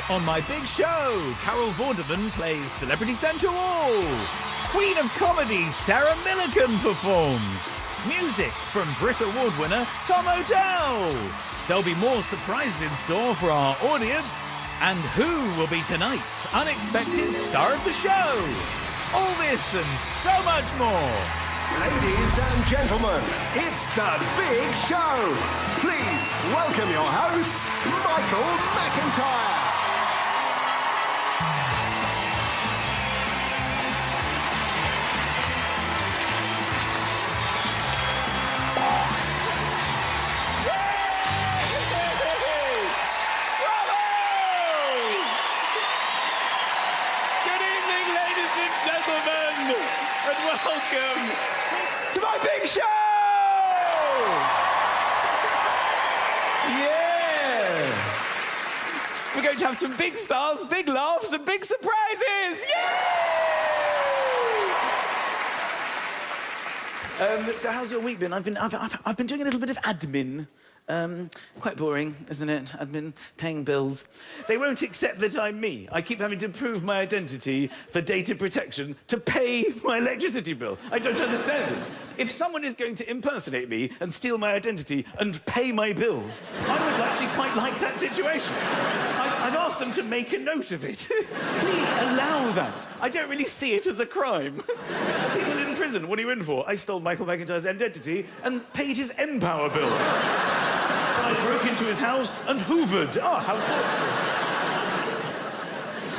On my big show, Carol Vorderman plays Celebrity Centre All. Queen of Comedy, Sarah Millican performs. Music from Brit Award winner Tom O'Dell. There'll be more surprises in store for our audience. And who will be tonight's unexpected star of the show? All this and so much more. Ladies and gentlemen, it's the big show. Please welcome your host, Michael McIntyre. And welcome to my big show! Yeah! We're going to have some big stars, big laughs, and big surprises! Yay! So how's your week been? I've been doing a little bit of admin. Quite boring, isn't it? Admin, paying bills. They won't accept that I'm me. I keep having to prove my identity for data protection to pay my electricity bill. I don't understand it. If someone is going to impersonate me and steal my identity and pay my bills, I would actually quite like that situation. I've asked them to make a note of it. Please allow that. I don't really see it as a crime. People in prison, what are you in for? I stole Michael McIntyre's identity and paid his Empower bill. I broke into his house and hoovered. Oh, how thoughtful.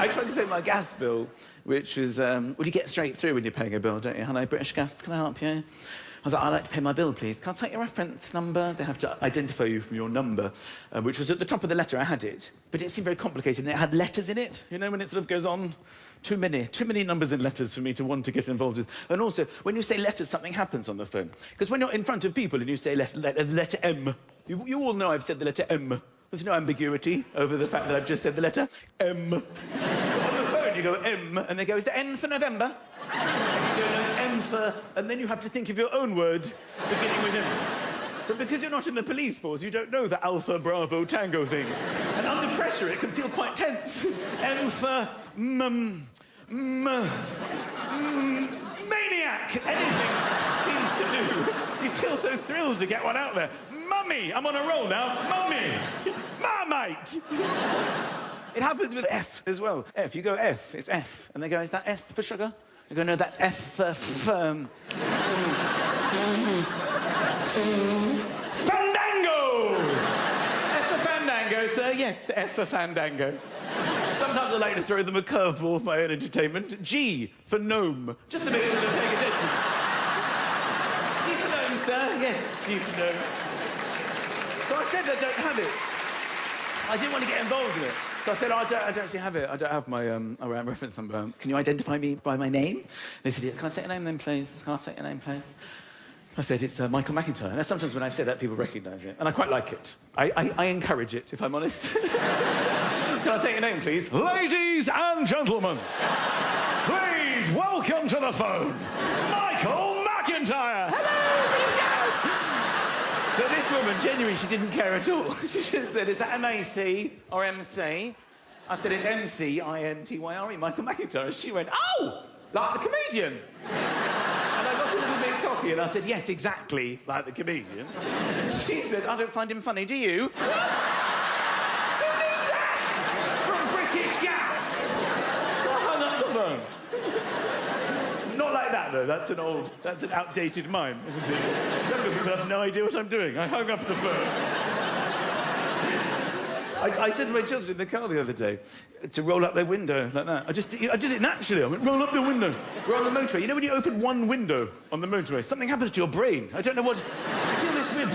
I tried to pay my gas bill, which is, well, you get straight through when you're paying a bill, don't you? Hello, British Gas, can I help you? I was like, I'd like to pay my bill, please. Can I take your reference number? They have to identify you from your number, which was at the top of the letter. I had it, but it seemed very complicated, and it had letters in it. You know, when it sort of goes on? Too many numbers and letters for me to want to get involved with. And also, when you say letters, something happens on the phone. Because when you're in front of people and you say the letter M, you all know I've said the letter M. There's no ambiguity over the fact that I've just said the letter M. On the phone, you go M, and they go, is the N for November? And you go, no, it's M for... And then you have to think of your own word beginning with M. But because you're not in the police force, you don't know the Alpha Bravo Tango thing. And under pressure, it can feel quite tense. M for... maniac! Anything seems to do. You feel so thrilled to get one out there. Mummy! I'm on a roll now. Mummy! Marmite! It happens with F as well. F, you go F, it's F. And they go, is that S for sugar? You go, no, that's F for firm. Fandango! F for Fandango, sir. Yes, F for Fandango. Sometimes I like to throw them a curveball for my own entertainment. G for gnome, just to make sure they're paying attention. G for gnome, sir. Yes, G for gnome. So I said I don't have it. I didn't want to get involved in it. So I said, I don't actually have it. I don't have my reference number. Can you identify me by my name? They said, can I say your name then, please? Can I say your name, please? I said, it's Michael McIntyre. And sometimes when I say that, people recognise it. And I quite like it. I encourage it, if I'm honest. Can I say your name, please? Ladies and gentlemen, please welcome to the phone, Michael McIntyre. Hello, but this woman, genuinely, she didn't care at all. She just said, is that M-A-C or M-C? I said, it's M-C-I-N-T-Y-R-E, Michael McIntyre. She went, oh, like the comedian. And I got a little bit cocky and I said, yes, exactly like the comedian. She said, I don't find him funny, do you? Not like that, though. That's an outdated mime, isn't it? Younger people have no idea what I'm doing. I hung up the phone. I said to my children in the car the other day to roll up their window like that. I did it naturally. I went, roll up your window. We're on the motorway. You know when you open one window on the motorway, something happens to your brain. I don't know what... I feel this weird...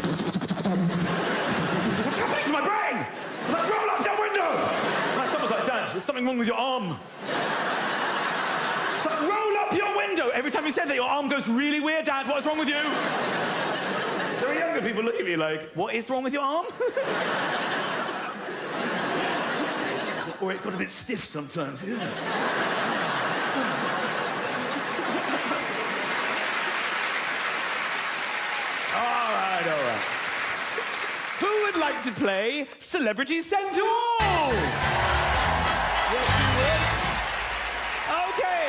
What's happening to my brain? I was like, roll up your window! And someone's like, Dad, there's something wrong with your arm. Roll up your window! Every time you said that, your arm goes really weird, Dad. What's wrong with you? There are younger people looking at me like, what is wrong with your arm? Or it got a bit stiff sometimes, yeah. All right. Who would like to play Celebrity Centre All?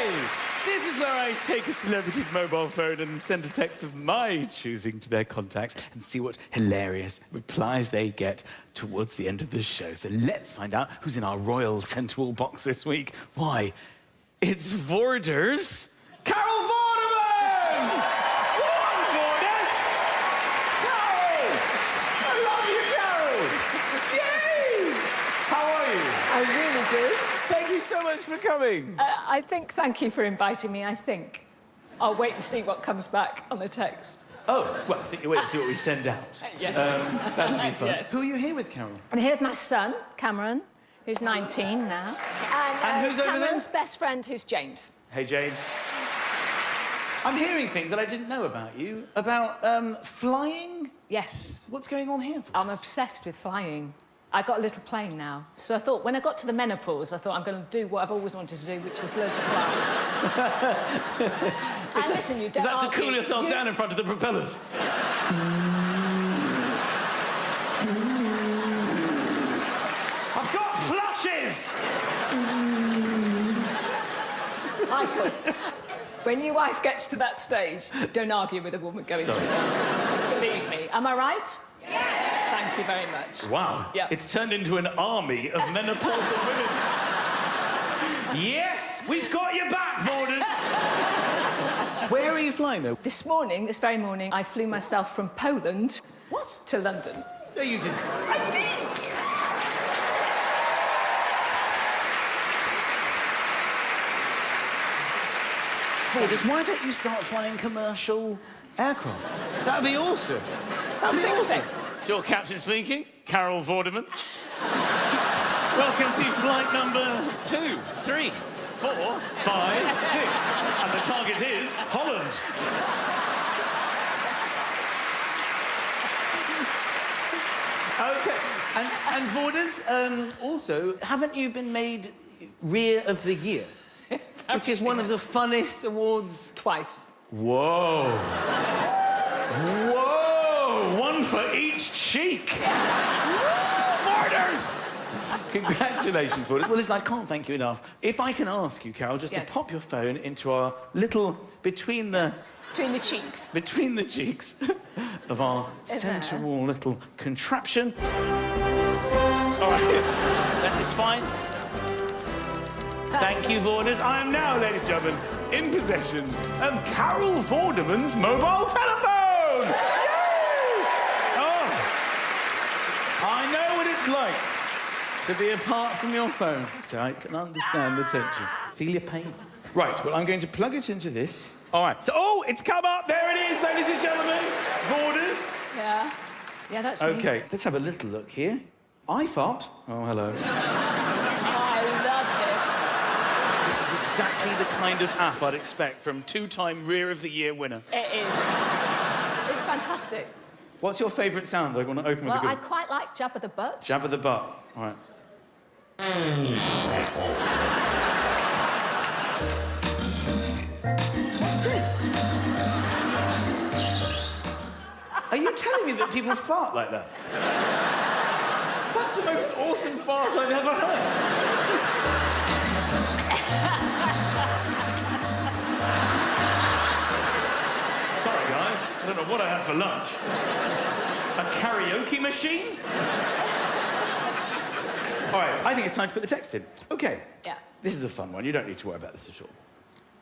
This is where I take a celebrity's mobile phone and send a text of my choosing to their contacts and see what hilarious replies they get towards the end of the show. So let's find out who's in our Royal Central box this week. Why, it's Vorder's Carol Vorderman! Go on, Vorders! Carol! I love you, Carol! Yay! How are you? I'm really good. Thank you so much for coming. Thank you for inviting me, I think. I'll wait and see what comes back on the text. Oh, well, I think you wait to see what we send out. Yes. That'll be fun. Yes. Who are you here with, Carol? I'm here with my son, Cameron, who's 19 now. And who's over there? Cameron's best friend, who's James. Hey, James. I'm hearing things that I didn't know about you. About flying? Yes. What's going on here? I'm obsessed with flying. I got a little plane now. So I thought, when I got to the menopause, I thought I'm going to do what I've always wanted to do, which was learn to fly. And listen, you don't Is that to argue. cool yourself down in front of the propellers? I've got flushes! Michael, when your wife gets to that stage, don't argue with a woman going through that. Believe me. Am I right? Yes. Thank you very much. Wow. Yeah. It's turned into an army of menopausal women. Yes, we've got your back, Borders. Where are you flying, though? This very morning, I flew myself from Poland to London. No, you didn't. I did! Borders, why don't you start flying commercial aircraft? That'd be awesome. That'd be awesome. It's your captain speaking, Carol Vorderman. Welcome to flight number 2, 3, 4, 5, 6. And the target is Holland. Okay. And Vorders, also, haven't you been made Rear of the Year? Which is one of the funnest awards. Twice. Whoa. Whoa! One for each cheek. Borders! Congratulations, Borders. Well, listen, I can't thank you enough. If I can ask you, Carol, just to pop your phone into our little between the cheeks. Between the cheeks of our central little contraption. All right, that is fine. Thank you, Borders. I am now, ladies and gentlemen, in possession of Carol Vorderman's mobile telephone! Oh, I know what it's like to be apart from your phone, so I can understand the tension. Feel your pain. Right, well, I'm going to plug it into this. All right, so, oh, it's come up. There it is, ladies and gentlemen. Borders. Yeah. Yeah, that's me. OK, let's have a little look here. I fart. Oh, hello. I love This is exactly the kind of app I'd expect from two-time Rear of the Year winner. it. It is. It's fantastic. What's your favourite sound? I want to open with a Well, I good... quite like Jabba the Butt. Jabba the butt. All right. What's this? Are you telling me that people fart like that? That's the most awesome fart I've ever heard. Sorry, guys. I don't know what I had for lunch. A karaoke machine? All right, I think it's time to put the text in. OK. Yeah. This is a fun one. You don't need to worry about this at all.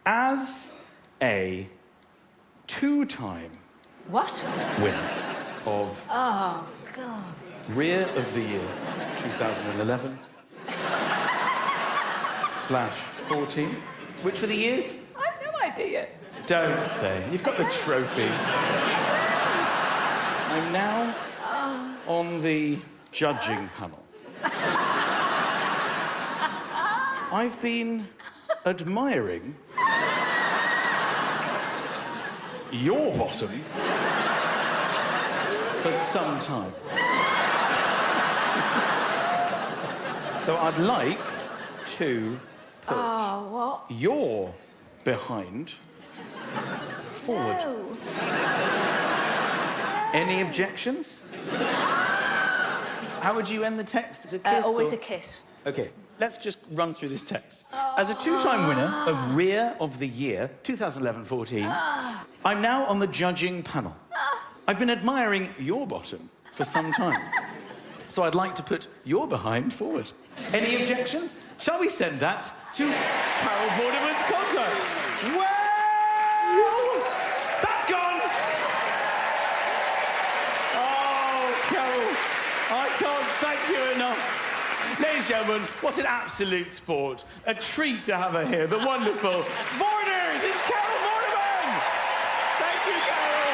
As a two-time What? winner of Oh, God. Rear of the Year 2011 /14. Which were the years? I have no idea. Don't say. You've got the trophies. I'm now on the judging panel. I've been admiring your bottom for some time. So I'd like to put your behind forward. No. Any objections? How would you end the text? It's a kiss? Always or... a kiss. OK, let's just run through this text. As a two-time winner of Rear of the Year, 2011-14, I'm now on the judging panel. I've been admiring your bottom for some time. So I'd like to put your behind forward. Any objections? Shall we send that to Carol Vorderman's contacts? Well, that's gone! Oh, Carol, I can't thank you enough. Ladies and gentlemen, what an absolute sport. A treat to have her here, the wonderful Vorders! It's Carol Vorderman! Thank you, Carol!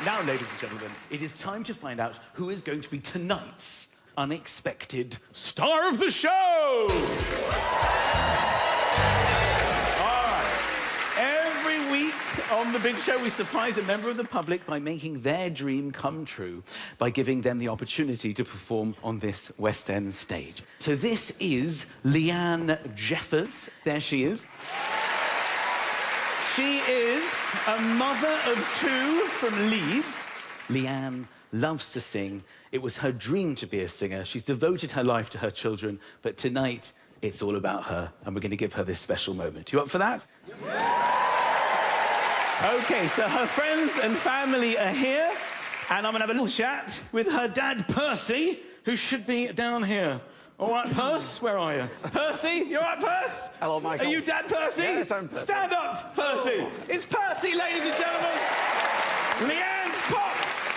Now, ladies and gentlemen, it is time to find out who is going to be tonight's unexpected star of the show! All right. Every week on The Big Show, we surprise a member of the public by making their dream come true, by giving them the opportunity to perform on this West End stage. So this is Leanne Jeffers. There she is. She is a mother of two from Leeds. Leanne loves to sing. It was her dream to be a singer. She's devoted her life to her children, but tonight it's all about her, and we're going to give her this special moment. You up for that? OK, so her friends and family are here, and I'm going to have a little chat with her dad, Percy, who should be down here. All right, Percy, where are you? Percy, you all right, Percy? Hello, Michael. Are you Dad Percy? Yes, I'm Percy. Stand up, Percy. It's Percy, ladies and gentlemen. Leanne's Pops.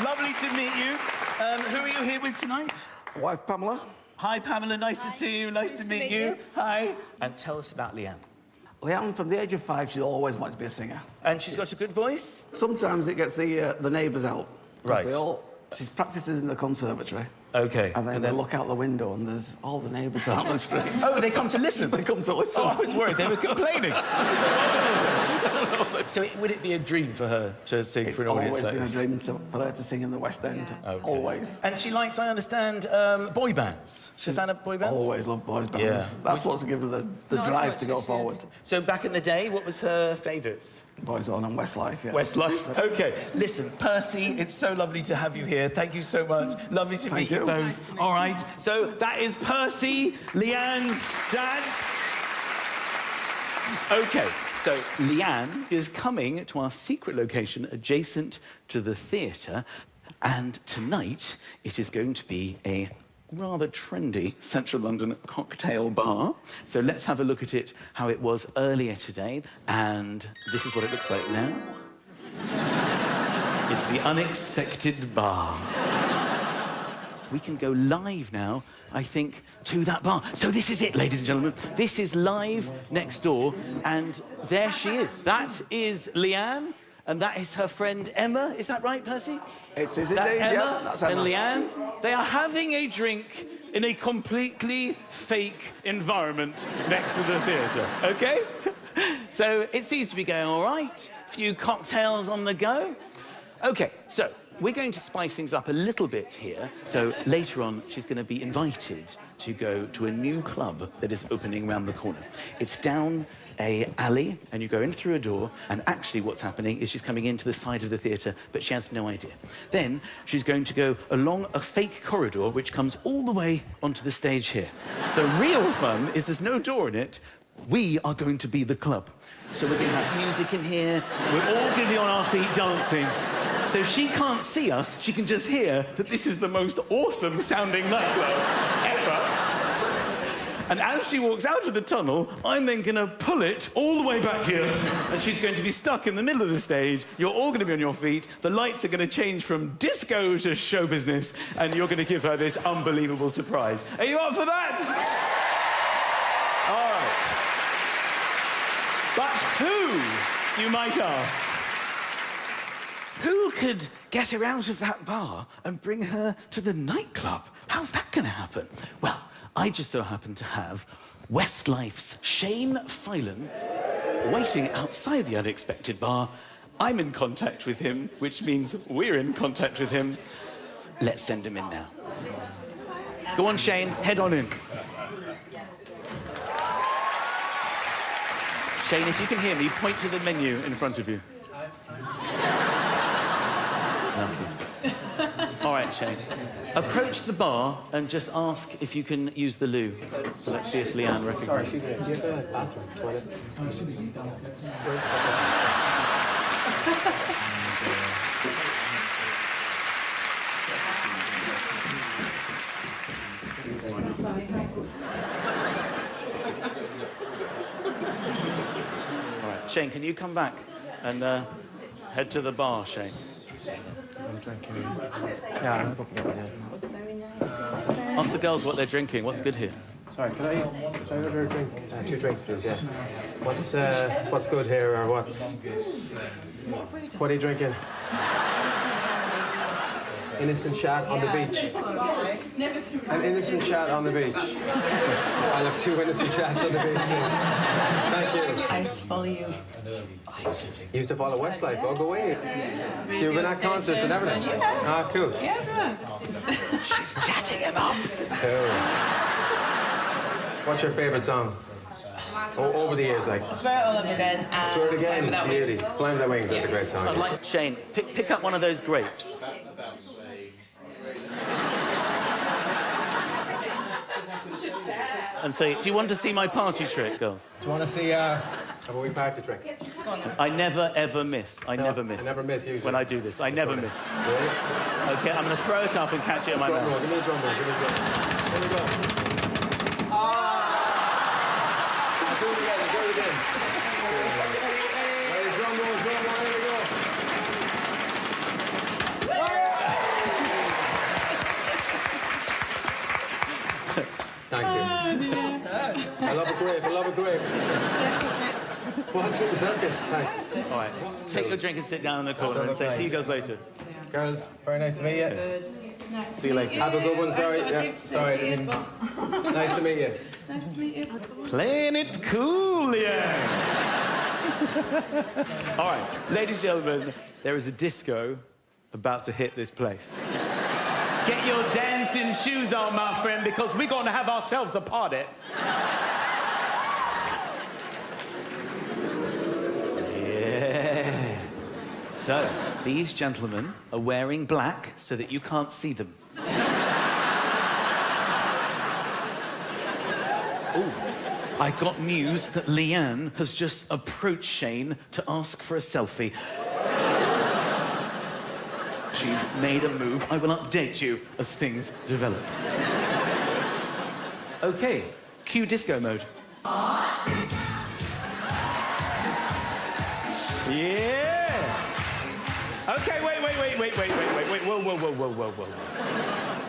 Lovely to meet you. Who are you here with tonight? Wife Pamela. Hi, Pamela. Nice to see you. Nice to meet you. Hi. And tell us about Leanne. Leanne, from the age of 5, she always wanted to be a singer. And she's got a good voice? Sometimes it gets the neighbours out. 'Cause Right. She practices in the conservatory. OK. And then they look out the window and there's all the neighbours out on the street. Oh, they come to listen? They come to listen. Oh, I was worried they were complaining. So would it be a dream for her to sing It's for an audience always like been a this? dream for her to sing in the West End. Okay. Always. And she likes, I understand, boy bands. She's a fan of boy bands? Always loved boys' bands. Yeah. That's what's given her the Not as drive much to go as she forward. So back in the day, what was her favourites? Boyzone and Westlife, yeah. Westlife. OK. Listen, Percy, it's so lovely to have you here. Thank you so much. Lovely to meet you you. both. Nice to meet All right. So that is Percy, Leanne's dad. OK. So Leanne is coming to our secret location adjacent to the theatre, and tonight it is going to be a rather trendy Central London cocktail bar. So let's have a look at it, how it was earlier today. And this is what it looks like now. It's the unexpected bar. We can go live now, I think, to that bar. So this is it, ladies and gentlemen. This is live next door, and there she is. That is Leanne, and that is her friend Emma. Is that right, Percy? It is That's indeed, Emma yeah. That's Emma. and Leanne. They are having a drink in a completely fake environment next to the theatre, OK? So it seems to be going all right. A few cocktails on the go. OK, so we're going to spice things up a little bit here. So later on, she's going to be invited to go to a new club that is opening around the corner. It's down a alley, and you go in through a door, and actually what's happening is she's coming into the side of the theatre, but she has no idea. Then she's going to go along a fake corridor, which comes all the way onto the stage here. The real fun is there's no door in it. We are going to be the club. So we're going to have music in here. We're all going to be on our feet dancing. So she can't see us, she can just hear that this is the most awesome sounding nightclub ever. And as she walks out of the tunnel, I'm then going to pull it all the way back here, and she's going to be stuck in the middle of the stage. You're all going to be on your feet. The lights are going to change from disco to show business, and you're going to give her this unbelievable surprise. Are you up for that? All right. But who, you might ask? Who could get her out of that bar and bring her to the nightclub? How's that going to happen? Well, I just so happen to have Westlife's Shane Phelan waiting outside the unexpected bar. I'm in contact with him, which means we're in contact with him. Let's send him in now. Go on, Shane, head on in. Shane, if you can hear me, point to the menu in front of you. All right, Shane. Approach the bar and just ask if you can use the loo. So let's see if Leanne recognises. Sorry, excuse me. Do you have a bathroom, toilet? All right, Shane, can you come back and head to the bar, Shane? I'm drinking. Yeah, I'm booking it, yeah. Ask the girls what they're drinking. What's good here? Sorry, can I order a drink? 2 drinks, please, yeah. What's good here, or what are you drinking? Innocent chat on the beach. An innocent chat on the beach. I'll have 2 innocent chats on the beach, please. Thank you. I used to follow you. You used to follow Westlife, all the way. So you've been at concerts and everything? Ah, cool. Yeah. She's chatting him up. Cool. What's your favourite song? Over the years, like? Swear it all over again. Swear It Again, Without beauty. Wings. Flying Without Wings, that's a great song. I'd like Shane, pick up one of those grapes. And say, do you want to see my party trick, girls? Do you want to see have a wee party trick? I never, ever miss. I never miss. I never miss, usually. When I do this, I never miss. Really? Okay, I'm going to throw it up and catch it in my Drum roll, mouth. give me a drum roll, give me a drum roll. Here we go. Do it again, do it again. Ready, drum roll, here we go. Thank you. I love a grape, I love a grape. Circus next. What's it, circus? Thanks. All right, take your drink and sit down in the corner and say, see you guys later. Girls, very nice to meet you. See you later. Have a good one, sorry. Yeah, sorry, I didn't. Nice to meet you. Nice to meet you. Playing it cool, yeah. All right, ladies and gentlemen, there is a disco about to hit this place. Get your dancing shoes on, my friend, because we're going to have ourselves a party. Yeah. So, these gentlemen are wearing black so that you can't see them. Ooh. I got news that Leanne has just approached Shane to ask for a selfie. She's made a move. I will update you as things develop. Okay, cue disco mode. Yeah! Okay, wait, whoa.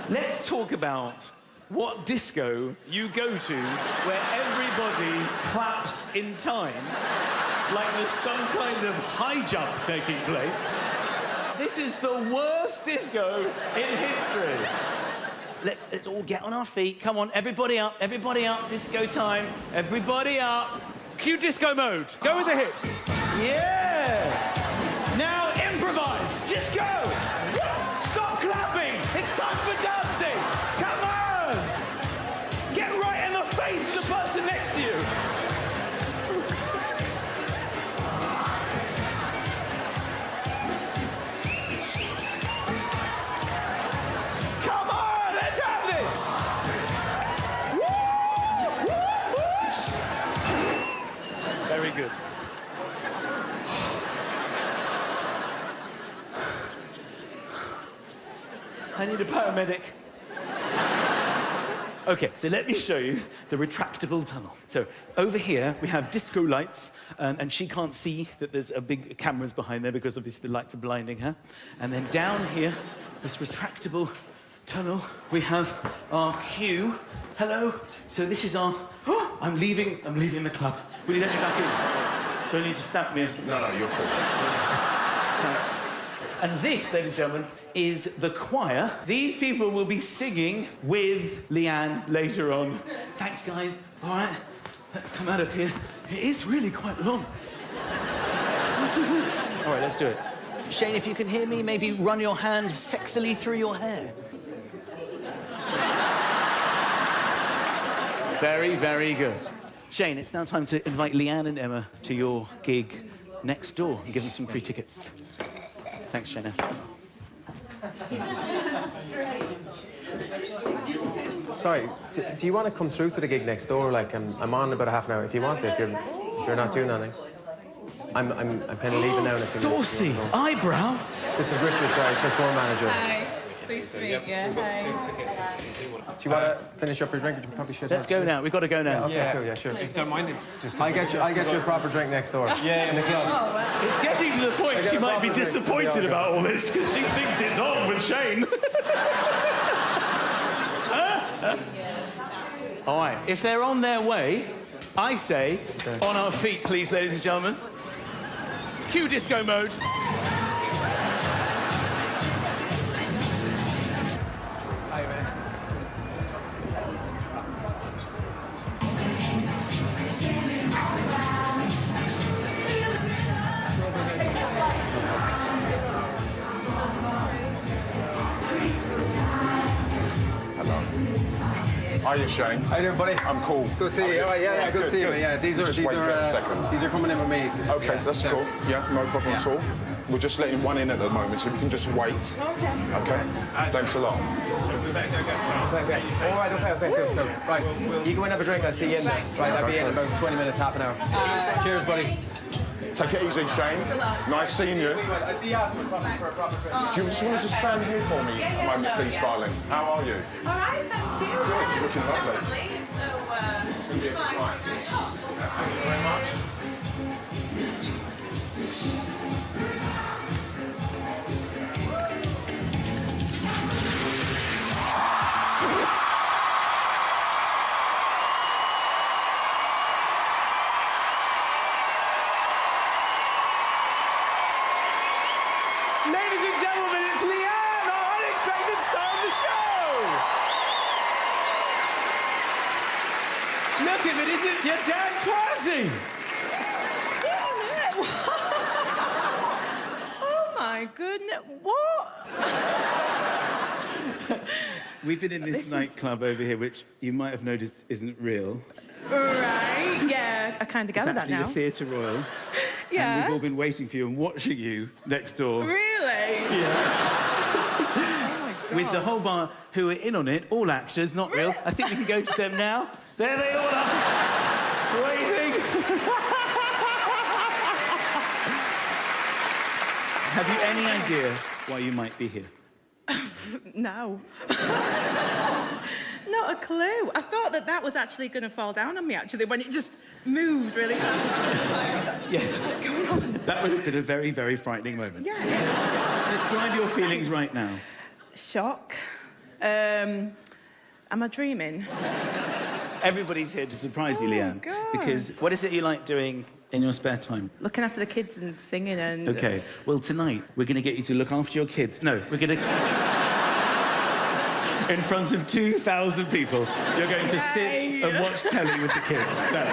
Let's talk about what disco you go to where everybody claps in time, like there's some kind of high jump taking place. This is the worst disco in history. Let's all get on our feet. Come on, everybody up, disco time. Everybody up. Cue disco mode. Go with the hips. Yeah. Now improvise. Just go. Stop clapping. It's time for dancing. Come on. Get right in the face of the person next to you. Come on, let's have this. Very good. I need a paramedic. Okay, so let me show you the retractable tunnel. So over here, we have disco lights, and she can't see that there's a big cameras behind there because obviously the lights are blinding her. And then down here, this retractable tunnel, we have our queue. Hello. So this is our... Oh, I'm leaving the club. Will you let me back in? So you need to stamp me or something? No, you're cool. Thanks. And this, ladies and gentlemen, is the choir. These people will be singing with Leanne later on. Thanks, guys. All right, let's come out of here. It is really quite long. All right, let's do it. Shane, if you can hear me, maybe run your hand sexily through your hair. Very, very good. Shane, it's now time to invite Leanne and Emma to your gig next door and give them some free tickets. Thanks, Shane. sorry. Do you want to come through to the gig next door? Like, I'm on in about a half an hour. If you want to, if you're not doing anything. I'm kind of leaving now. In a few minutes. Saucy eyebrow. This is Richard, sorry, it's my tour manager. Hi. Pleased to meet you. Hi. Do you want to finish up your drink? You probably should. Let's go now. We've got to go now. Okay, cool, yeah, sure. If you don't mind, just I'll get you a proper drink next door. yeah, In the club. It's getting to the point she a might be proper drink. disappointed about all this because she thinks it's on with Shane. All right, if they're on their way, I say, on our feet, please, ladies and gentlemen. Cue disco mode. Hiya, Shane. How you doing, buddy? I'm cool. Good to see you. All right, yeah, good to see you. good. Yeah, these Just wait there a second. these are coming in with me. Okay, Yeah, that's cool. Yeah, no problem at all. We're just letting one in at the moment, so we can just wait. Okay. Thanks a lot. Okay. All right, okay, cool. Right, you go and have a drink. I'll see you in there. Right, I'll be in about 20 minutes, half an hour. Cheers, buddy. Take it easy, Shane. Nice seeing you. I'll see you after for a proper drink. Do you just want to stand here for me a moment, please, darling? How are you? All right, thank you. Good, you're looking lovely. Thank you very much. Ladies and gentlemen, it's Leanne, our unexpected star of the show. Look, if it isn't your Dan Quasi. Oh my goodness, what? We've been in this is- nightclub over here, which you might have noticed isn't real. Right, yeah. I kind of It's gather that actually now. the Theatre Royal. And Yeah. we've all been waiting for you and watching you next door. Really? Oh my With the God. whole bar who are in on it, all actors, not real. I think we can go to them now. There they all are, waving. Have you any idea why you might be here? No. Not a clue. I thought that was actually going to fall down on me, actually, when it just moved really fast. Yes. What's going on? That would have been a very, very frightening moment. Yeah. Describe your feelings right now. Shock. Am I dreaming? Everybody's here to surprise you, Leanne. gosh. Because what is it you like doing in your spare time? Looking after the kids and singing and... Okay, well, tonight, we're going to get you to look after your kids. No, we're going to... In front of 2,000 people, you're going to sit and watch telly with the kids. No.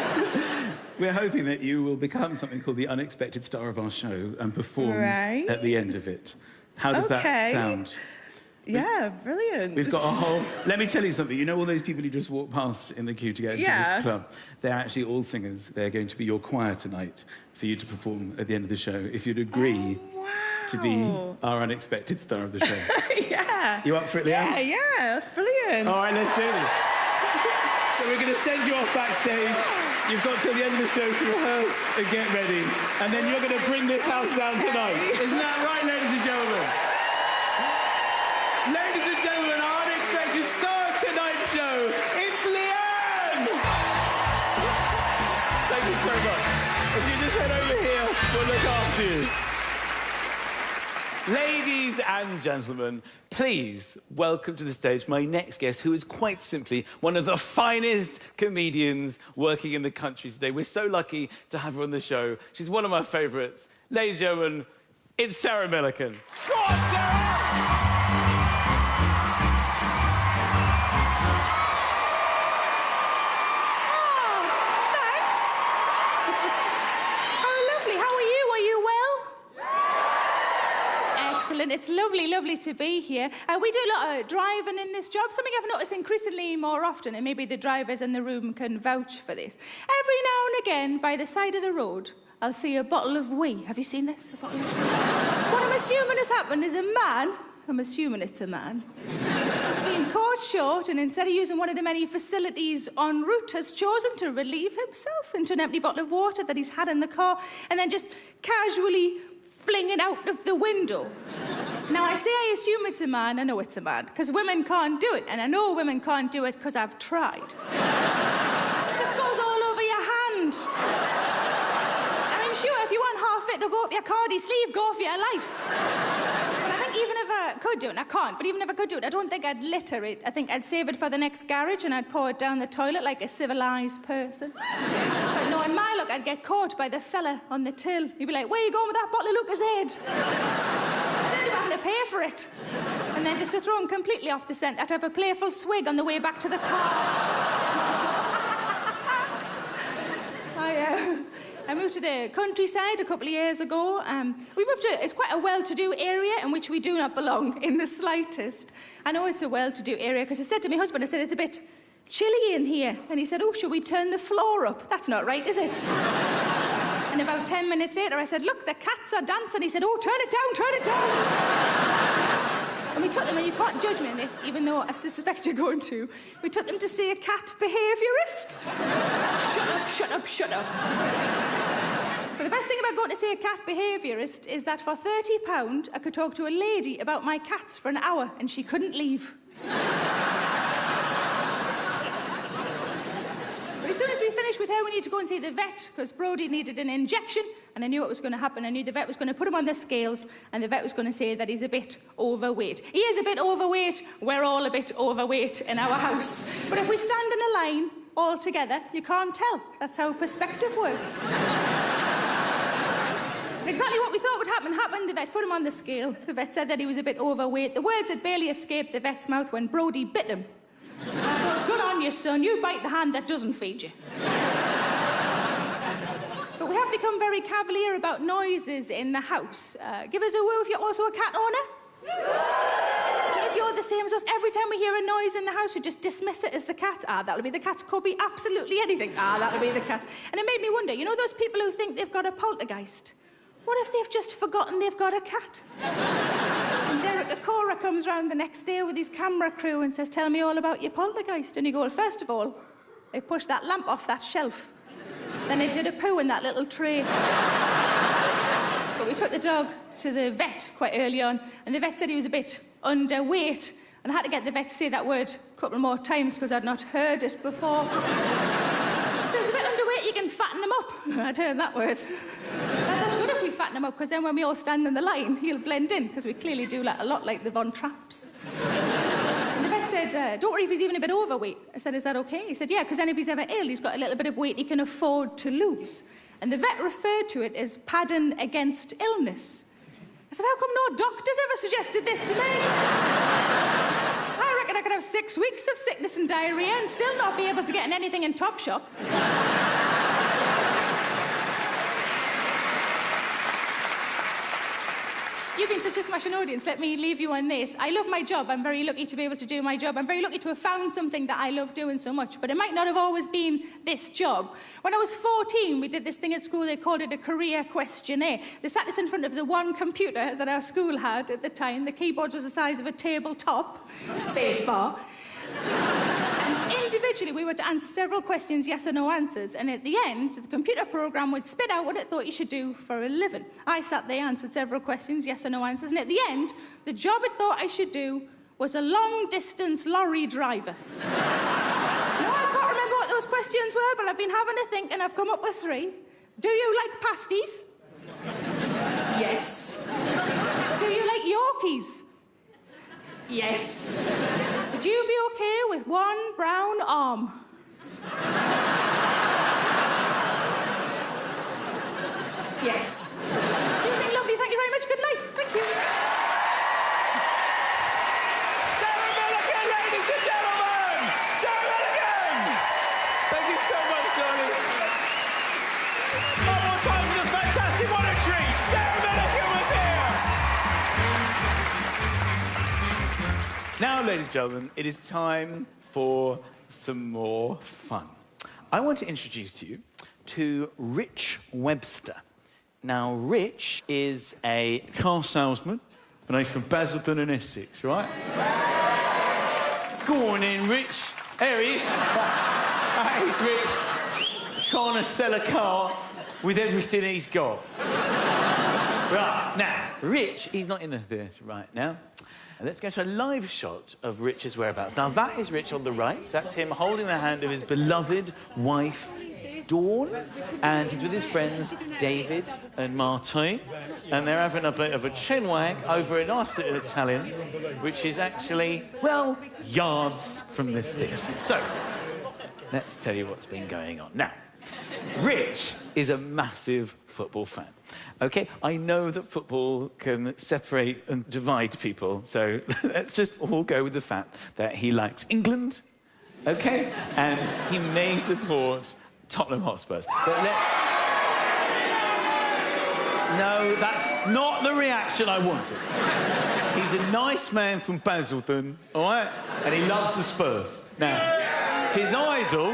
We're hoping that you will become something called the unexpected star of our show and perform Right. at the end of it. How does that Okay. sound? Yeah, brilliant. We've got a whole... Let me tell you something. You know all those people you just walk past in the queue to get into Yeah. this club? They're actually all singers. They're going to be your choir tonight for you to perform at the end of the show. If you'd agree to be our unexpected star of the show. Yeah. You up for it, Leanne? Yeah, that's brilliant. All right, let's do this. So we're going to send you off backstage. You've got till the end of the show to rehearse and get ready. And then you're going to bring this house down tonight. Isn't that right, ladies and gentlemen? Ladies and gentlemen, our unexpected star of tonight's show, it's Leanne! Thank you so much. If you just head over here, we'll look after you. Ladies and gentlemen, please welcome to the stage my next guest, who is quite simply one of the finest comedians working in the country today. We're so lucky to have her on the show. She's one of my favourites. Ladies and gentlemen, it's Sarah Millican. Go on, Sarah! Excellent. It's lovely, lovely to be here. We do a lot of driving in this job. Something I've noticed increasingly more often, and maybe the drivers in the room can vouch for this. Every now and again, by the side of the road, I'll see a bottle of wee. Have you seen this? A bottle of wee? What I'm assuming has happened is a man, I'm assuming it's a man, has been caught cut short, and instead of using one of the many facilities en route, has chosen to relieve himself into an empty bottle of water that he's had in the car, and then just casually fling it out of the window. Now, I say I assume it's a man. I know it's a man, because women can't do it, and I know women can't do it because I've tried. This goes all over your hand. I mean, sure, if you want half it to go up your cardi sleeve, go for your life. But I think even if I could do it, and I can't, but even if I could do it, I don't think I'd litter it. I think I'd save it for the next garage, and I'd pour it down the toilet like a civilised person. But no, in my luck, I'd get caught by the fella on the till. He'd be like, where are you going with that bottle of Lucozade? To pay for it. And then just to throw him completely off the scent, I'd have a playful swig on the way back to the car. I moved to the countryside a couple of years ago. We moved to, it's quite a well-to-do area in which we do not belong in the slightest. I know it's a well-to-do area because I said to my husband, I said, it's a bit chilly in here. And he said, oh, should we turn the floor up? That's not right, is it? And about 10 minutes later, I said, look, the cats are dancing. He said, oh, turn it down, turn it down. And we took them, and you can't judge me on this, even though I suspect you're going to. We took them to see a cat behaviourist. Shut up, shut up, shut up. But the best thing about going to see a cat behaviourist is that for £30, I could talk to a lady about my cats for an hour, and she couldn't leave. But as soon as we finished with her, we needed to go and see the vet, because Brodie needed an injection, and I knew what was going to happen. I knew the vet was going to put him on the scales, and the vet was going to say that he's a bit overweight. He is a bit overweight. We're all a bit overweight in our house. But if we stand in a line all together, you can't tell. That's how perspective works. Exactly what we thought would happen happened. The vet put him on the scale. The vet said that he was a bit overweight. The words had barely escaped the vet's mouth when Brodie bit him. Good on you, son. You bite the hand that doesn't feed you. But we have become very cavalier about noises in the house. Give us a woo if you're also a cat owner. If you're the same as us, every time we hear a noise in the house, we just dismiss it as the cat. Ah, that'll be the cat. Could be absolutely anything. Ah, that'll be the cat. And it made me wonder, you know those people who think they've got a poltergeist? What if they've just forgotten they've got a cat? And Derek Acora comes round the next day with his camera crew and says, tell me all about your poltergeist. And you go, well, first of all, they pushed that lamp off that shelf. Then they did a poo in that little tray. But we took the dog to the vet quite early on, and the vet said he was a bit underweight, and I had to get the vet to say that word a couple more times because I'd not heard it before. So he's a bit underweight, you can fatten him up. I'd heard that word. That's good if we fatten him up, because then when we all stand in the line, he'll blend in, because we clearly do a lot like the Von Trapps. And the vet said, don't worry if he's even a bit overweight. I said, is that okay? He said, yeah, because then if he's ever ill, he's got a little bit of weight he can afford to lose. And the vet referred to it as padding against illness. I said, how come no doctors ever suggested this to me? I reckon I could have 6 weeks of sickness and diarrhoea and still not be able to get anything in Topshop. You've been such a smashing audience. Let me leave you on this. I love my job. I'm very lucky to be able to do my job. I'm very lucky to have found something that I love doing so much, but it might not have always been this job. When I was 14, we did this thing at school. They called it a career questionnaire. They sat us in front of the one computer that our school had at the time. The keyboard was the size of a tabletop, spacebar. And individually, we were to answer several questions, yes or no answers, and at the end, the computer program would spit out what it thought you should do for a living. I sat there, answered several questions, yes or no answers, and at the end, the job it thought I should do was a long-distance lorry driver. No, I can't remember what those questions were, but I've been having a think, and I've come up with 3. Do you like pasties? Yes. Do you like Yorkies? Yes. Would you be okay with one brown arm? Yes. You've been lovely. Thank you very much. Good night. Thank you. Sarah Milligan, ladies and gentlemen! Sarah Milligan! Thank you so much, darling. One more time for the fantastic, what a treat! Sarah Milligan was here! Now, ladies and gentlemen, it is time for some more fun. I want to introduce to you to Rich Webster. Now, Rich is a car salesman, and he's from Basildon in Essex, right? Go on in, Rich. There he is. That is Rich. Trying to sell a car with everything he's got. Right, now, Rich, he's not in the theatre right now. Let's go to a live shot of Rich's whereabouts. Now, that is Rich on the right. That's him holding the hand of his beloved wife, Dawn. And he's with his friends, David and Martine. And they're having a bit of a chin wag over a nice little Italian, which is actually, well, yards from this theatre. So, let's tell you what's been going on. Now, Rich is a massive football fan. OK, I know that football can separate and divide people, so let's just all go with the fact that he likes England, OK? And he may support Tottenham Hotspurs. But no, that's not the reaction I wanted. He's a nice man from Basildon, all right? And he loves the Spurs. Now, his idol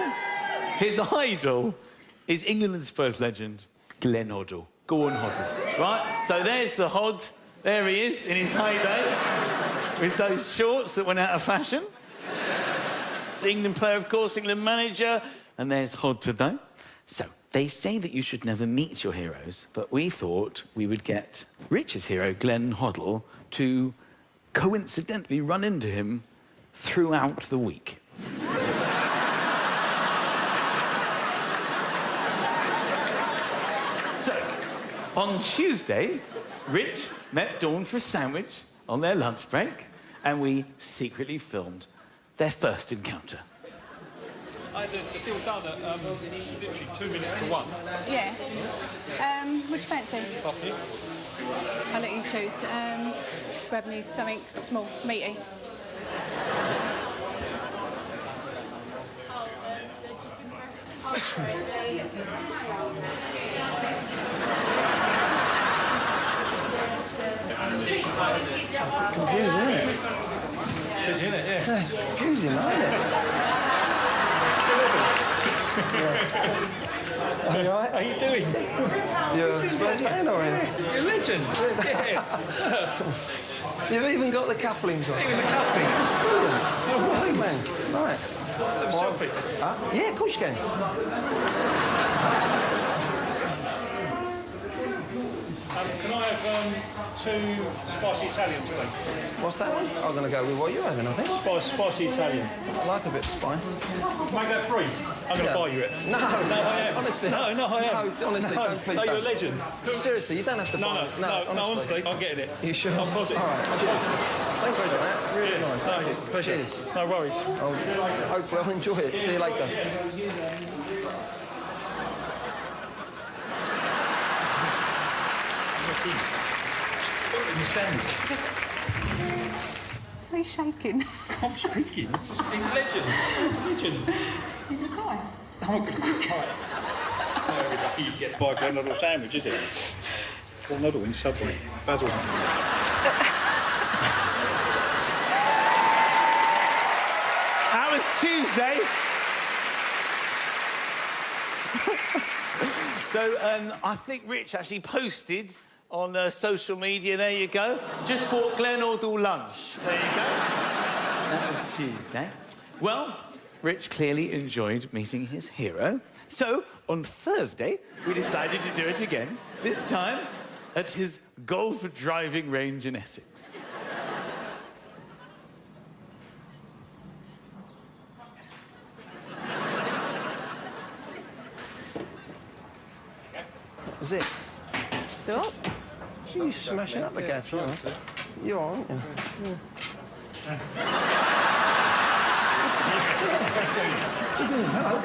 is England's first legend, Glenn Hoddle. Go on, Hoddle. Right? So there's the Hod. There he is in his heyday with those shorts that went out of fashion. The England player, of course, England manager. And there's Hod today. So they say that you should never meet your heroes, but we thought we would get Rich's hero, Glenn Hoddle, to coincidentally run into him throughout the week. So, on Tuesday, Rich met Dawn for a sandwich on their lunch break, and we secretly filmed their first encounter. I had the deal done at literally 2 minutes to 1. Yeah. Which fancy? Coffee. I'll let you choose. Grab me something small, meaty. Confusing, isn't it? Confusing, isn't it? Yeah. Yeah, it's confusing, isn't it? Are you all right? How are you doing? You're a Spurs fan, are you? You're a legend. Yeah. You've even got the cufflinks on. Even the cuffing. That's brilliant. Oh, big man. Right. Selfie. Huh? Yeah, of course you can. Can I have 2 spicy Italians, please? What's that one? I'm going to go with what you're having, I think. Spicy Italian. I like a bit of spice. Make that free. I'm going to buy you it. No, I am. Honestly. No, I am. No, honestly, no, don't, please no, don't. you're a legend. Seriously, you don't have to buy it. No, honestly, I'm getting it. You sure? I'm positive. All right, cheers. Thanks for that. Really nice. No, Thank you. pleasure. Cheers. No worries. Hopefully I'll enjoy it. See you later. Why are you shaking? I'm shaking. He's a legend. He's a legend. You can cry. I'm not going to cry. Very lucky you get by Glenn Hoddle sandwich, is it? Glenn Hoddle in Subway. Basil. That was Tuesday. So I think Rich actually posted on social media, there you go. Just bought Glenn Hoddle lunch. There you go. That was Tuesday. Well, Rich clearly enjoyed meeting his hero. So, on Thursday, we decided to do it again, this time at his golf driving range in Essex. Is it? Stop. You smashing up the gaff, aren't you? You are, aren't you? You're doing well.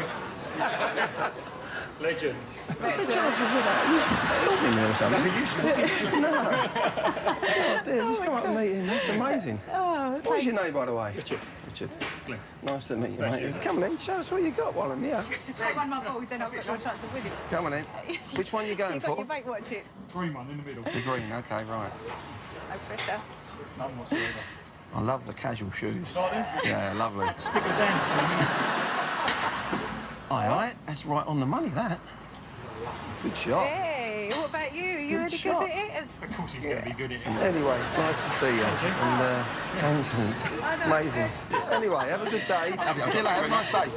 Legend. What's the chances of that? You stopping me or something? You stopping? No. Oh, dear, just come up and meet him. That's amazing. Oh, What's your name, by the way? Richard. Richard. Nice to meet you, mate. Come on in, show us what you got while I'm here. take one of my balls, then I've got no chance of winning. Come on in. Which one are you going You've got for? your bait watch it. Green one in the middle. The green, okay, right. No pressure. None whatsoever. I love the casual shoes. Sorry? Yeah, lovely. Stick of dance, man. Aye, aye. That's right on the money, that. Good shot. Hey. you. What about you? Are you really good at it? Of course he's going to be good at it. Anyway, nice to see you. And coincidence. Amazing. Anyway, have a good day. See you later. Have a nice day.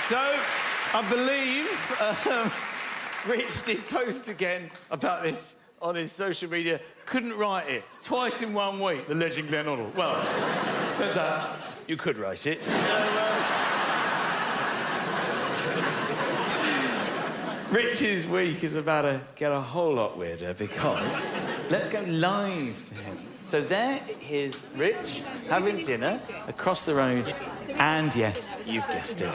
So, I believe Rich did post again about this on his social media. Couldn't write it. Twice in 1 week, the legend Glenn Hoddle. Well, turns out you could write it. Rich's week is about to get a whole lot weirder because let's go live to him. So there is Rich having dinner across the road. And yes, you've guessed it.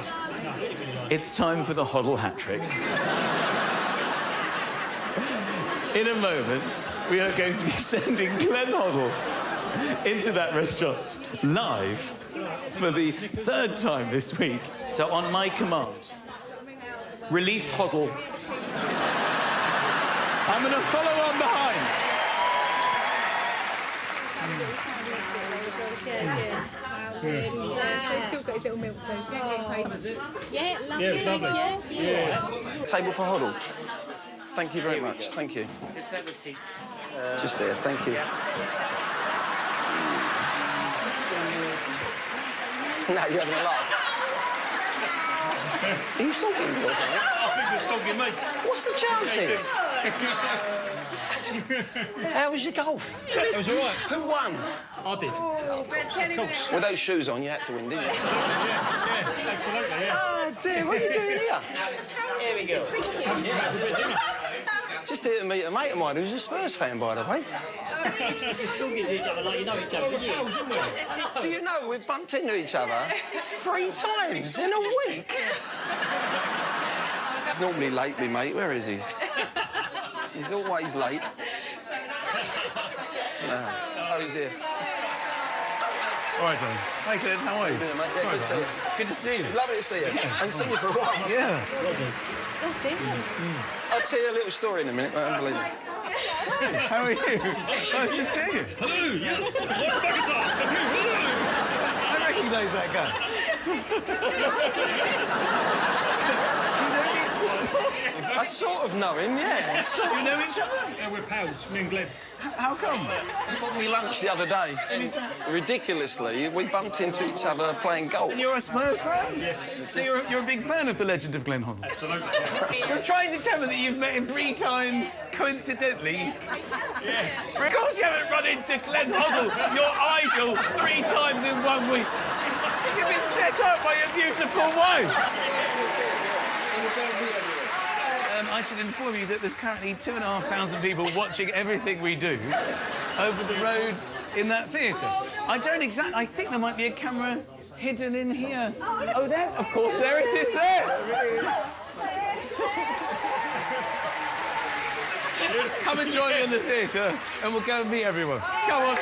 It's time for the Hoddle hat trick. In a moment, we are going to be sending Glenn Hoddle into that restaurant live for the 3rd time this week. So on my command, release Hoddle. I'm going to follow on behind. He's still got his little milk soap. Yeah, lovely. Yeah, it's lovely. Yeah. Table for Hoddle. Thank you very much. Thank you. Just have a seat. Just there. Thank you. No, you're having a laugh. Are you stalking me or something? I think you're stalking me. What's the chances? How was your golf? It was all right. Who won? I did. Of course. With those shoes on, you had to win, didn't you? Yeah, absolutely, yeah. Oh, dear. What are you doing here? Here we go. Just here to meet a mate of mine who's a Spurs fan, by the way. Talking to each other like you know each other. Do you know we've bumped into each other 3 times in a week? He's normally late, me mate. Where is he? He's always late. Oh, he's here. All right, John. Hi, Glenn. How are you? Good, mate. Yeah, Sorry good to see you. Good to see you. Lovely to see you. I haven't seen you for a while. Yeah. That's it. I'll tell you a little story in a minute, mate. Unbelievable. How are you? Nice to see you. Hello, yes. McIntyre. I recognise that guy. Do you know these people? I sort of know him, yeah. So you know each other? Yeah, we're pals, me and Glenn. How come? He bought me lunch the other day. Ridiculously, we bumped into each other playing golf. And you're a Spurs fan? Yes. So you're a big fan of the legend of Glenn Hoddle? Absolutely. You're trying to tell me that you've met him 3 times, coincidentally? Yes. Of course you haven't run into Glenn Hoddle, your idol, 3 times in 1 week. You've been set up by your beautiful wife. I should inform you that there's currently 2,500 people watching everything we do over the road in that theatre. I think there might be a camera hidden in here. Oh, there, of course, there it is there. Come and join me in the theatre and we'll go and meet everyone. Come on.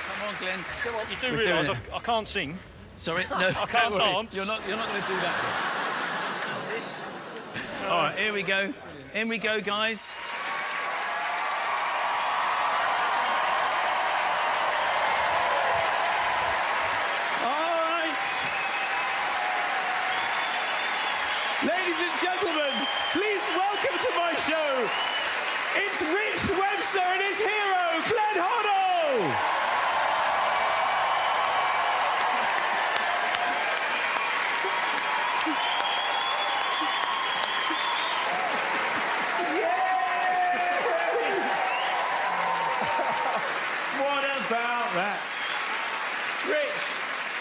Come on, Glenn. Come on. You do realise I can't sing. Sorry, no, I can't dance. You're not going to do that. All right, here we go. In we go, guys. All right. Ladies and gentlemen, please welcome to my show. It's Rich Webster and his hero, Glenn Hoddle.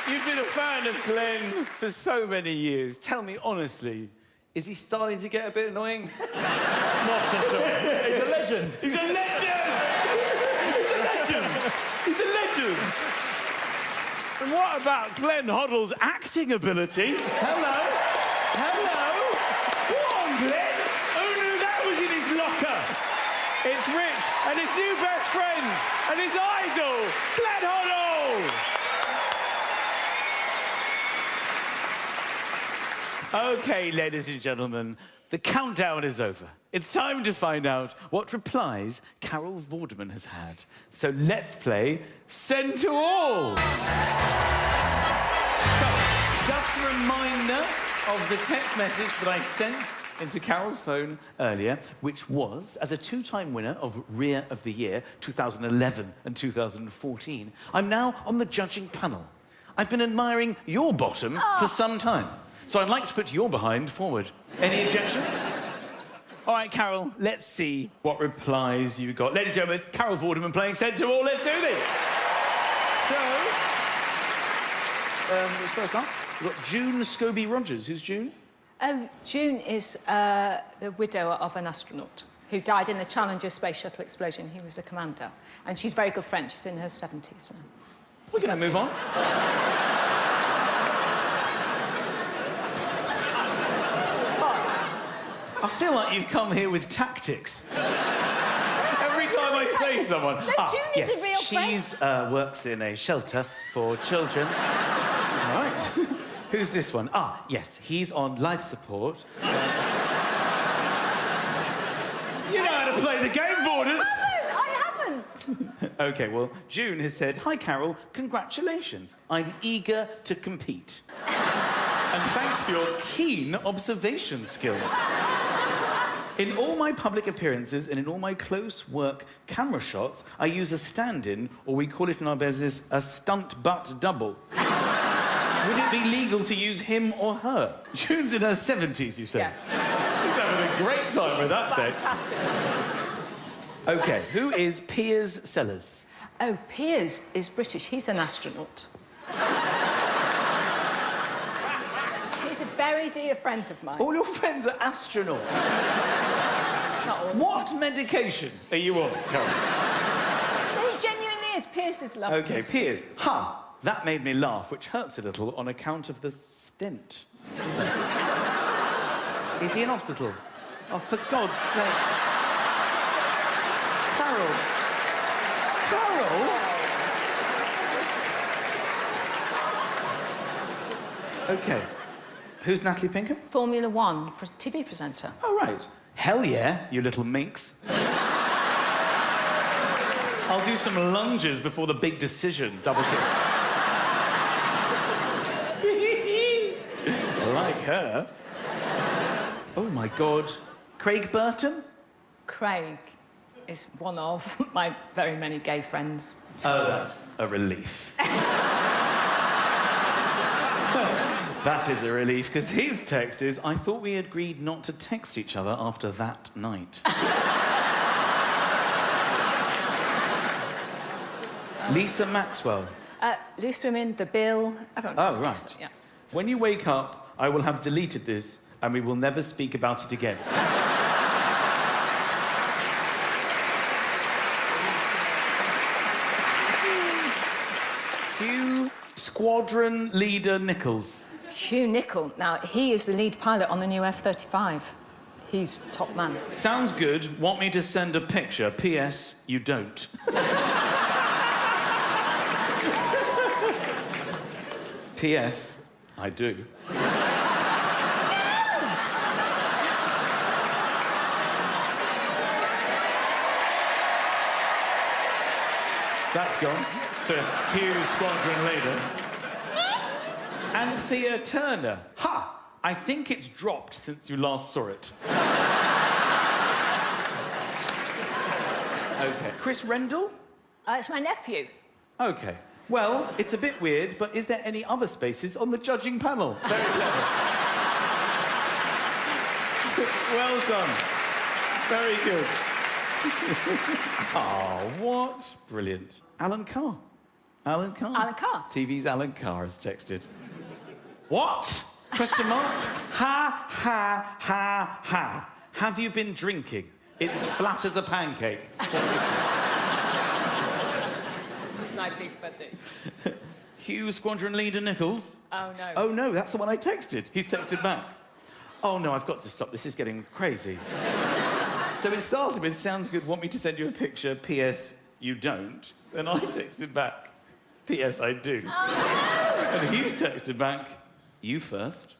You've been a fan of Glenn for so many years. Tell me honestly, is he starting to get a bit annoying? Not at all. He's a legend. He's a legend! He's a legend! He's a legend! And what about Glenn Hoddle's acting ability? Hello? Hello? Go on, Glenn! Who knew that was in his locker? It's Rich and his new best friend and his idol, Glenn Hoddle! OK, ladies and gentlemen, The countdown is over. It's time to find out what replies Carol Vorderman has had. So let's play Send to All. So, just a reminder of the text message that I sent into Carol's phone earlier, which was, as a two-time winner of Rear of the Year, 2011 and 2014, I'm now on the judging panel. I've been admiring your bottom for some time, so I'd like to put your behind forward. Any objections? All right, Carol, let's see what replies you got. Ladies and gentlemen, Carol Vorderman playing Send to All. Let's do this. So, first up, we've got June Scobie Rogers. Who's June? Oh, June is the widower of an astronaut who died in the Challenger space shuttle explosion. He was a commander. And she's very good friend. She's in her 70s now. We're going to move on. I feel like you've come here with tactics. Every time I say someone... No, June is a real friend. She works in a shelter for children. All right. Who's this one? Ah, yes, he's on life support. You know how to play the game, Borders. I haven't. OK, well, June has said, "Hi, Carol, congratulations. I'm eager to compete. And thanks for your keen observation skills. In all my public appearances and in all my close work camera shots, I use a stand-in, or we call it in our business, a stunt butt double. Would it be legal to use him or her?" June's in her 70s, you say? Yeah. She's having a great time with that text. Fantastic. OK, who is Piers Sellers? Oh, Piers is British. He's an astronaut. He's a very dear friend of mine. All your friends are astronauts. Not all. What medication are you on, Carol? No, he genuinely is. Piers is lovely. OK, Piers. Ha! That made me laugh, which hurts a little on account of the stint. Is he in hospital? Oh, for God's sake. Carol. Carol? OK. Who's Natalie Pinkham? Formula One TV presenter. Oh, right. Hell yeah, you little minx. I'll do some lunges before the big decision. Double kick. Like her. Oh, my God. Craig Burton? Craig is one of my very many gay friends. Oh, that's a relief. That is a relief, because his text is, "I thought we agreed not to text each other after that night." Lisa Maxwell. Loose Women, The Bill. Everyone knows Oh, right. Lisa, yeah. When you wake up, I will have deleted this, and we will never speak about it again. Hugh Squadron Leader Nichols. Hugh Nichol. Now, he is the lead pilot on the new F-35. He's top man. Sounds good. Want me to send a picture? P.S. You don't. P.S. I do. That's gone. So, Hugh Squadron Leader. Anthea Turner. Ha! I think it's dropped since you last saw it. OK. Chris Rendell? It's my nephew. OK. Well, it's a bit weird, but is there any other spaces on the judging panel? Very clever. Well done. Very good. Oh, what? Brilliant. Alan Carr. Alan Carr. Alan Carr. TV's Alan Carr has texted. What? Question mark? Ha, ha, ha, ha. Have you been drinking? It's flat as a pancake. He's my big buddy. Hugh Squadron Leader Nichols. Oh, no. Oh, no, that's the one I texted. He's texted back. Oh, no, I've got to stop. This is getting crazy. So it started with, "Sounds good, want me to send you a picture, P.S. you don't." And I texted back, "P.S. I do." Oh, no. And he's texted back, "You first."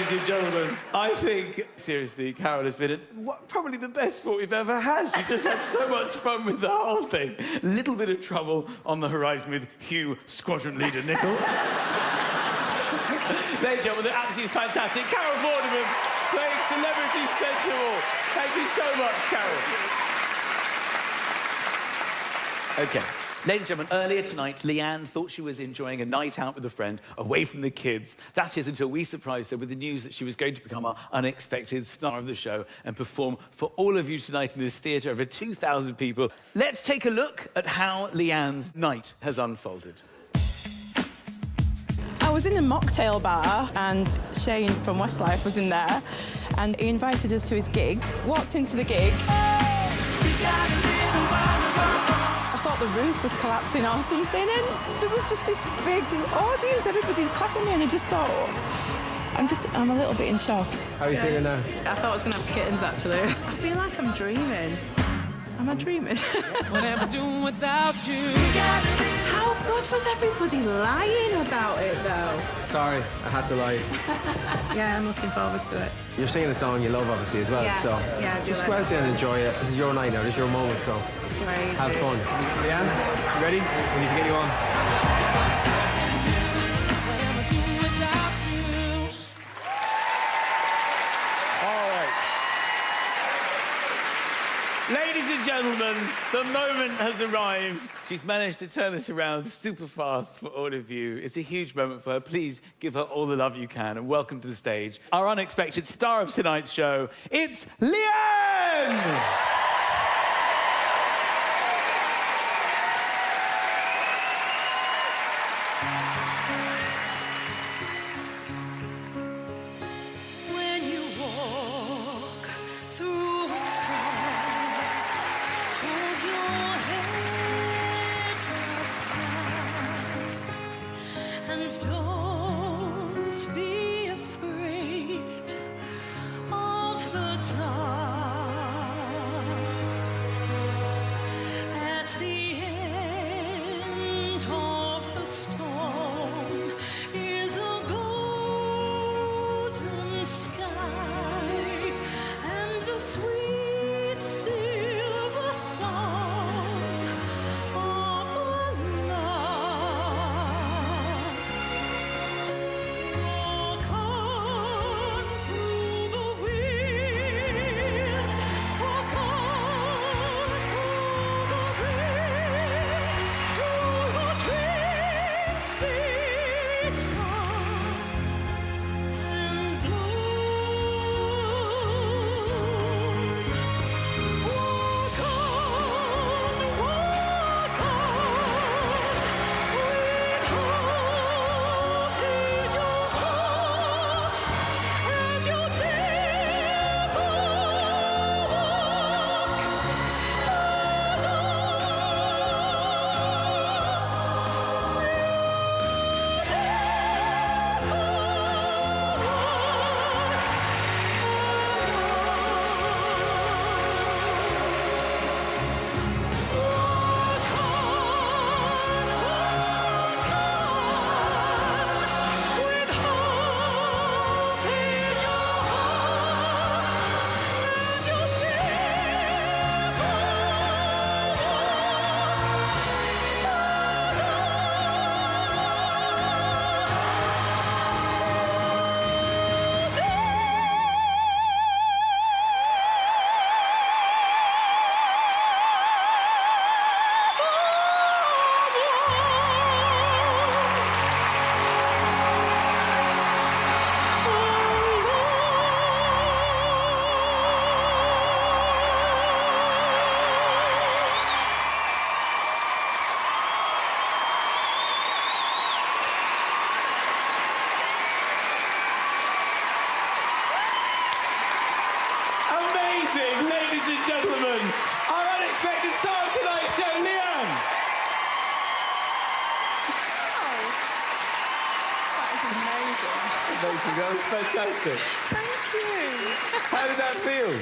ladies and gentlemen, I think, seriously, Carol has been probably the best sport we've ever had. She just had so much fun with the whole thing. A little bit of trouble on the horizon with Hugh, Squadron Leader Nichols. Ladies and gentlemen, they're absolutely fantastic. Carol Vorderman playing Celebrity Central. Thank you so much, Carol. OK. Ladies and gentlemen, earlier tonight, Leanne thought she was enjoying a night out with a friend away from the kids. That is until we surprised her with the news that she was going to become our unexpected star of the show and perform for all of you tonight in this theatre, over 2,000 people. Let's take a look at how Leanne's night has unfolded. I was in a mocktail bar and Shane from Westlife was in there and he invited us to his gig. Walked into the gig. I thought the roof was collapsing or something and there was just this big audience, everybody's clapping me and I just thought, I'm a little bit in shock. How are you feeling now? I thought I was going to have kittens actually. I feel like I'm dreaming. Am I dreaming? What am I doing without you? How good was everybody lying about it though? Sorry, I had to lie. Yeah, I'm looking forward to it. You're singing a song you love, obviously, as well. Yeah, so yeah, I do just like go out there and enjoy it. This is your night now. This is your moment, so Great. have fun. Leanne, you ready? We need to get you on. What am I doing without you? All right. Ladies and gentlemen, the moment has arrived. She's managed to turn this around super fast for all of you. It's a huge moment for her. Please give her all the love you can and welcome to the stage our unexpected star of tonight's show. It's Leanne! When you walk through a storm, hold your head up high, and don't be afraid of the dark. At the end of the storm is a golden sky and the sweet silver song of a love. Walk on through the wind, walk on through the rain, do your dreams beat soft and bloom. Walk on, with hope in your heart, and you'll never with hope in your heart, and you'll Amazing, ladies and gentlemen, our unexpected star of tonight's show, Leanne. Amazing, that was fantastic. Thank you. How did that feel?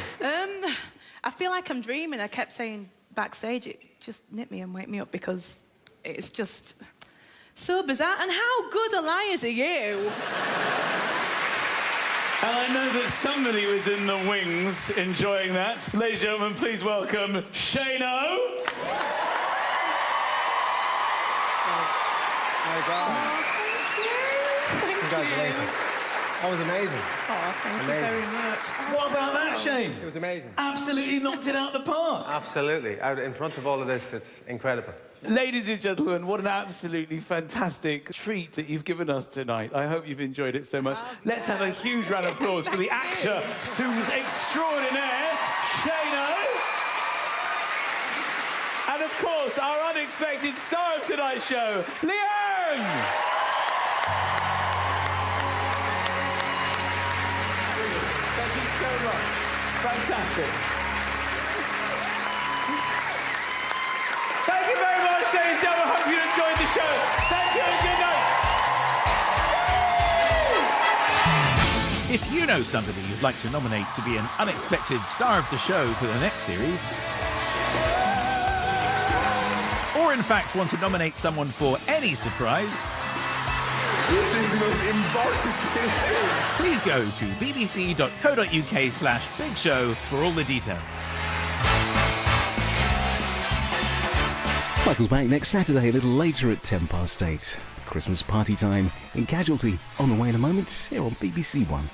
I feel like I'm dreaming. I kept saying backstage, it just nip me and wake me up because it's just so bizarre. And how good a liars are you? And I know that somebody was in the wings enjoying that. Ladies and gentlemen, please welcome Shano. My God. Congratulations. That was amazing. Oh, thank you very much. What about that, Shane? It was amazing. Absolutely knocked it out the park. Absolutely. Out in front of all of this, it's incredible. Ladies and gentlemen, what an absolutely fantastic treat that you've given us tonight. I hope you've enjoyed it so much. Let's have a huge round of applause for the actor Suze extraordinaire, Shano. And of course, our unexpected star of tonight's show, Leanne. Thank you so much. Fantastic. Thank you very much, ladies and gentlemen. I hope you enjoyed the show. Thank you and good night. If you know somebody you'd like to nominate to be an unexpected star of the show for the next series, or in fact want to nominate someone for any surprise, This is the most embarrassing thing. please go to bbc.co.uk/Big Show for all the details. Michael's back next Saturday, a little later at 8:10. Christmas party time in Casualty on the way in a moment here on BBC One.